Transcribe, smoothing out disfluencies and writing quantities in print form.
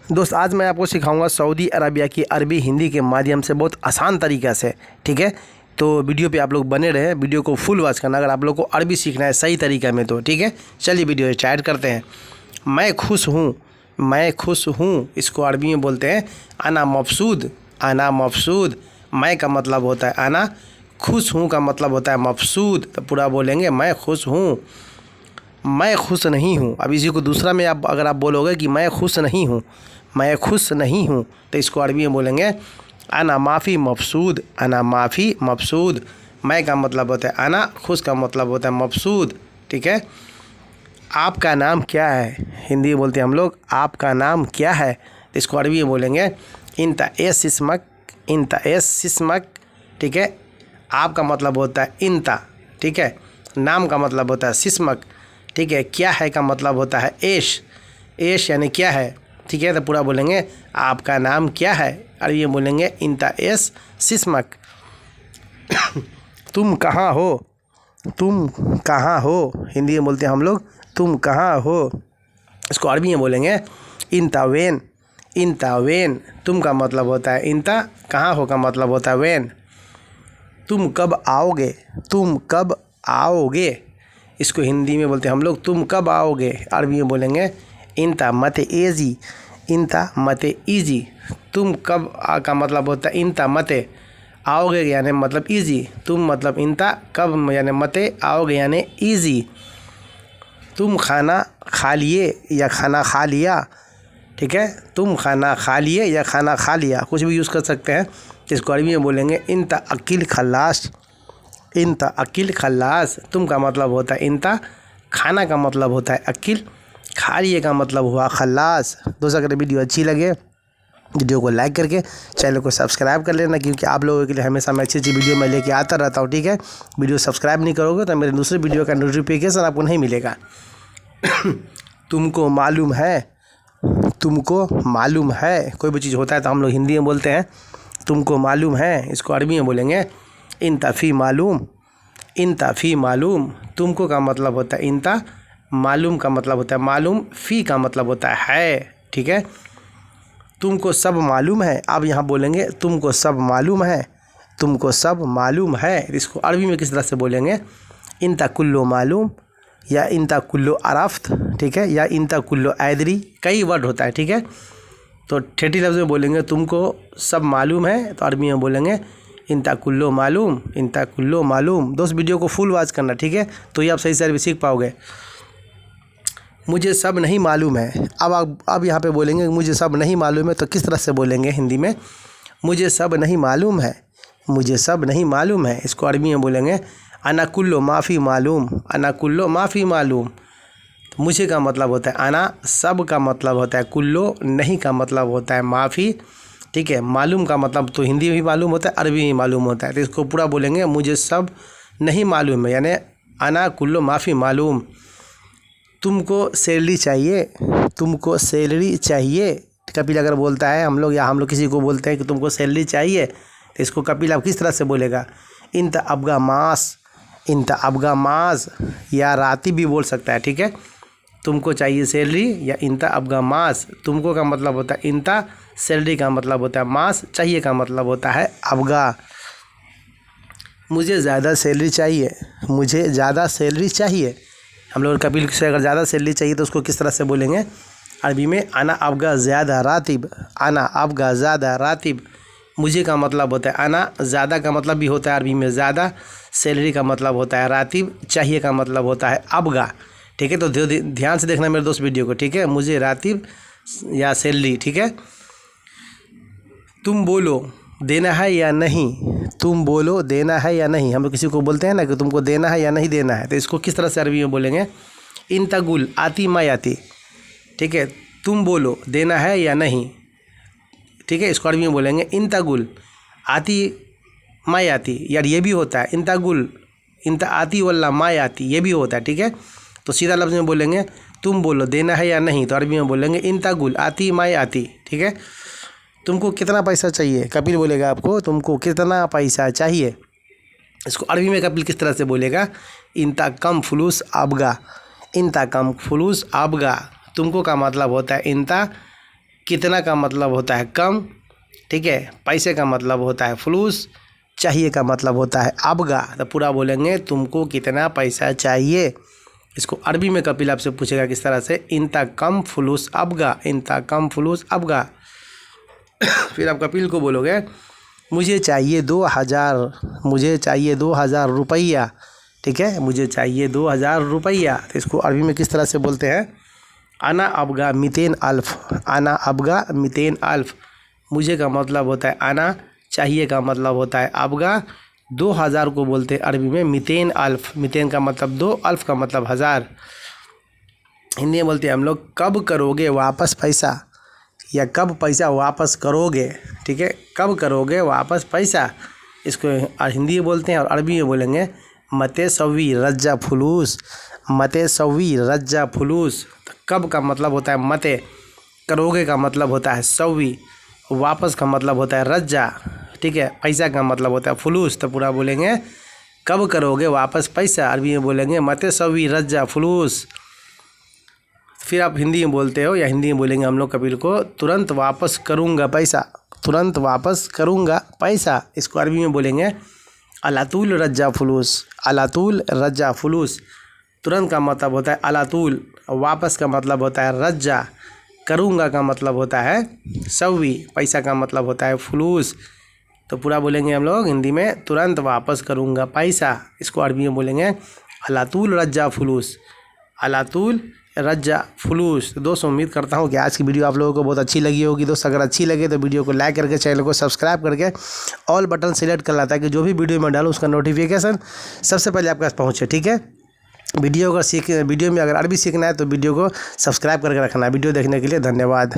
दोस्त आज मैं आपको सिखाऊंगा सऊदी अरबिया की अरबी हिंदी के माध्यम से बहुत आसान तरीक़ा से। ठीक है, तो वीडियो पे आप लोग बने रहे, वीडियो को फुल वॉच करना अगर आप लोग को अरबी सीखना है सही तरीक़े में तो। ठीक है, चलिए वीडियो स्टार्ट करते हैं। मैं खुश हूँ, मैं खुश हूँ, इसको अरबी में बोलते हैं अना मफसूद। अना मफसूद, मैं का मतलब होता है अना, खुश हूँ का मतलब होता है मफसूद। तो पूरा बोलेंगे मैं खुश हूँ। मैं खुश नहीं हूँ, अब इसी को दूसरा में आप अगर आप बोलोगे कि मैं खुश नहीं हूँ, मैं खुश नहीं हूँ, तो इसको अरबी में बोलेंगे अना माफ़ी मफसूद। अना माफ़ी मफसूद, मैं का मतलब होता है अना, खुश का मतलब होता है मफसूद। ठीक है, आपका नाम क्या है, हिंदी में बोलते हैं हम लोग आपका नाम क्या है, तो इसको अरबी में बोलेंगे इंता एस सिस्मक। इंता एस सिस्मक। ठीक है, आपका मतलब होता है इंता। ठीक है, नाम का मतलब होता है सिस्मक। ठीक है, क्या है का मतलब होता है एश। एश यानी क्या है। ठीक है, तो पूरा बोलेंगे आपका नाम क्या है, और ये बोलेंगे इंता एस सिस्मक। तुम कहाँ हो, तुम कहाँ हो, हिंदी में बोलते हैं हम लोग तुम कहाँ हो, इसको अरबी में बोलेंगे इंता वेन। इंता वेन, तुम का मतलब होता है इंता, कहाँ हो का मतलब होता है वेन। तुम कब आओगे, तुम कब आओगे, इसको हिंदी में बोलते हैं हम लोग तुम कब आओगे, अरबी में बोलेंगे इंता मते एजी। इंता मते ईजी, तुम कब का मतलब होता है इंता मते, आओगे यानी मतलब ईजी, तुम मतलब इंता, कब यानी मते, आओगे यानी ईजी। तुम खाना खा लिए या खाना खा लिया। ठीक है, तुम खाना खा लिए या खाना खा लिया, कुछ भी यूज़ कर सकते हैं। इसको अरबी में बोलेंगे इंता अकील खल्लास। इंता अकील खल्लास, तुम का मतलब होता है इंता, खाना का मतलब होता है अकील, खा लिए का मतलब हुआ खल्लास। दोस्तों अगर वीडियो अच्छी लगे वीडियो को लाइक करके चैनल को सब्सक्राइब कर लेना, क्योंकि आप लोगों के लिए हमेशा मैं अच्छी अच्छी वीडियो मैं लेके आता रहता हूँ। ठीक है, वीडियो सब्सक्राइब नहीं करोगे तो मेरे दूसरे वीडियो का नोटिफिकेशन आपको नहीं मिलेगा। तुमको मालूम है, तुमको मालूम है, कोई भी चीज़ होता है तो हम लोग हिंदी में बोलते हैं तुमको मालूम है, इसको अरबी में बोलेंगे इंता फ़ी मालूम। इंता फ़ी मालूम, तुमको का मतलब होता है इंता, मालूम का मतलब होता है मालूम, फ़ी का मतलब होता है। ठीक है, तुमको सब मालूम है, अब यहाँ बोलेंगे तुमको सब मालूम है। तुमको सब मालूम है, इसको अरबी में किस तरह से बोलेंगे इंता कुल्लो मालूम, या इंता कुल्लो अरफ्त। ठीक है, या इंता कुल्लो ऐदरी, कई वर्ड होता है। ठीक है, तो ठेठी लफ्ज़ में बोलेंगे तुमको सब मालूम है, तो अरबी में बोलेंगे इंता कुल्लो मालूम। इंता कुल्लो मालूम। दोस्त वीडियो को फुल वॉच करना, ठीक है, तो ये आप सही से अरबी सीख पाओगे। मुझे सब नहीं मालूम है, अब यहाँ पे बोलेंगे मुझे सब नहीं मालूम है, तो किस तरह से बोलेंगे हिंदी में मुझे सब नहीं मालूम है। मुझे सब नहीं मालूम है, इसको अरबी में बोलेंगे अना कुल्लो माफ़ी मालूम। अना कुल्लो माफ़ी मालूम, मुझे का मतलब होता है अना, सब का मतलब होता है कुल्लो, नहीं का मतलब होता है माफ़ी। ठीक है, मालूम का मतलब तो हिंदी में भी मालूम होता है, अरबी में मालूम होता है, तो इसको पूरा बोलेंगे मुझे सब नहीं मालूम है, यानी अना कुल्लो माफ़ी मालूम। तुमको सैलरी चाहिए, तुमको सैलरी चाहिए, कपिल अगर बोलता है हम लोग, या हम लोग किसी को बोलते हैं कि तुमको सैलरी चाहिए, तो इसको कपिल आप किस तरह से बोलेगा इंता अबगा मास। इंता अबगा मास, या राती भी बोल सकता है। ठीक है, तुमको चाहिए सैलरी या इंता अबगा मास, तुमको का मतलब होता है इंता, सैलरी का मतलब होता है मास, चाहिए का मतलब होता है अबगा। मुझे ज़्यादा सैलरी चाहिए, मुझे ज़्यादा सैलरी चाहिए, हम लोग कपिल से अगर ज़्यादा सैलरी चाहिए तो उसको किस तरह से बोलेंगे अरबी में अना अबगा ज़्यादा रातिब। अना अबगा ज़्यादा रातिब, मुझे का मतलब होता है अना, ज़्यादा का मतलब भी होता है अरबी में ज़्यादा, सैलरी का मतलब होता है रातिब, चाहिए का मतलब होता है अबगा। ठीक है, तो ध्यान से देखना मेरे दोस्त वीडियो को। ठीक है, मुझे रातिब या सैलरी। ठीक है, तुम बोलो देना है या नहीं, तुम बोलो देना है या नहीं, हम लोग किसी को बोलते हैं ना कि तुमको देना है या नहीं देना है, तो इसको किस तरह से अरबी में बोलेंगे इंता गुल आती मा आती। ठीक है, तुम बोलो देना है या नहीं। ठीक है, इसको अरबी में बोलेंगे इंता गुल आती मा आती, यार ये भी होता है इंता गुल, इंता आती वल्ला मा आती, ये भी होता है। ठीक है, तो सीधा लफ्ज़ में बोलेंगे तुम बोलो देना है या नहीं, तो अरबी में बोलेंगे इंता गुल आती मा आती। ठीक है, तुमको कितना पैसा चाहिए, कपिल बोलेगा आपको तुमको कितना पैसा चाहिए, इसको अरबी में कपिल किस तरह से बोलेगा इंता कम फुलूस आबगा। इंता कम फुलूस आबगा, तुमको का मतलब होता है इंता, कितना का मतलब होता है कम, ठीक है। पैसे का मतलब होता है फुलूस, चाहिए का मतलब होता है अबगा। तो पूरा बोलेंगे तुमको कितना पैसा चाहिए। इसको अरबी में कपिल आपसे पूछेगा किस तरह से, इंता कम फुलूस अबगा, इंता कम फुलूस अबगा। फिर आप कपिल को बोलोगे मुझे चाहिए 2000, मुझे चाहिए 2000 रुपया, ठीक है, मुझे चाहिए 2000 रुपया। तो इसको अरबी में किस तरह से बोलते हैं, आना अबगा मितेन अल्फ, आना अबगा मितेन अल्फ। मुझे का मतलब होता है आना, चाहिए का मतलब होता है अबगा, 2000 को बोलते हैं अरबी में मितेन अल्फ। मितेन का मतलब 2, अल्फ का मतलब 1000। हिंदी में बोलते हैं हम लोग कब करोगे वापस पैसा, या कब पैसा वापस करोगे, ठीक है, कब करोगे वापस पैसा। इसको हिंदी में बोलते हैं और अरबी में बोलेंगे मते सवी रज्जा फुलूस, मते सवी रज्जा फुलूस। तो कब का मतलब होता है मते, करोगे का मतलब होता है सवी, वापस का मतलब होता है रज्जा, ठीक है, पैसा का मतलब होता है फुलूस। तो पूरा बोलेंगे कब करोगे वापस पैसा, अरबी में बोलेंगे मते सवी रज्जा फुलूस। फिर आप हिंदी में बोलते हो या हिंदी में बोलेंगे हम लोग कपिल को तुरंत वापस करूँगा पैसा, तुरंत वापस करूँगा पैसा। इसको अरबी में बोलेंगे अलातूल रज्जा फुलूस, अलातूल रज्जा फुलूस। तुरंत का मतलब होता है अलातूल, वापस का मतलब होता है रज्जा, करूँगा का मतलब होता है सवी, पैसा का मतलब होता है फुलूस। तो पूरा बोलेंगे हम लोग हिंदी में तुरंत वापस करूँगा पैसा। इसको अरबी में बोलेंगे अलातूल रज्जा फुलूस, अलातूल रज्जा फुलूस। तो दोस्तों उम्मीद करता हूँ कि आज की वीडियो आप लोगों को बहुत अच्छी लगी होगी। दोस्त अगर अच्छी लगे तो वीडियो को लाइक करके चैनल को सब्सक्राइब करके ऑल बटन सेलेक्ट कर लाता है कि जो भी वीडियो में डालूँ उसका नोटिफिकेशन सबसे पहले आपके पास पहुँचे, ठीक है। वीडियो में अगर अरबी सीखना है तो वीडियो को सब्सक्राइब करके रखना। वीडियो देखने के लिए धन्यवाद।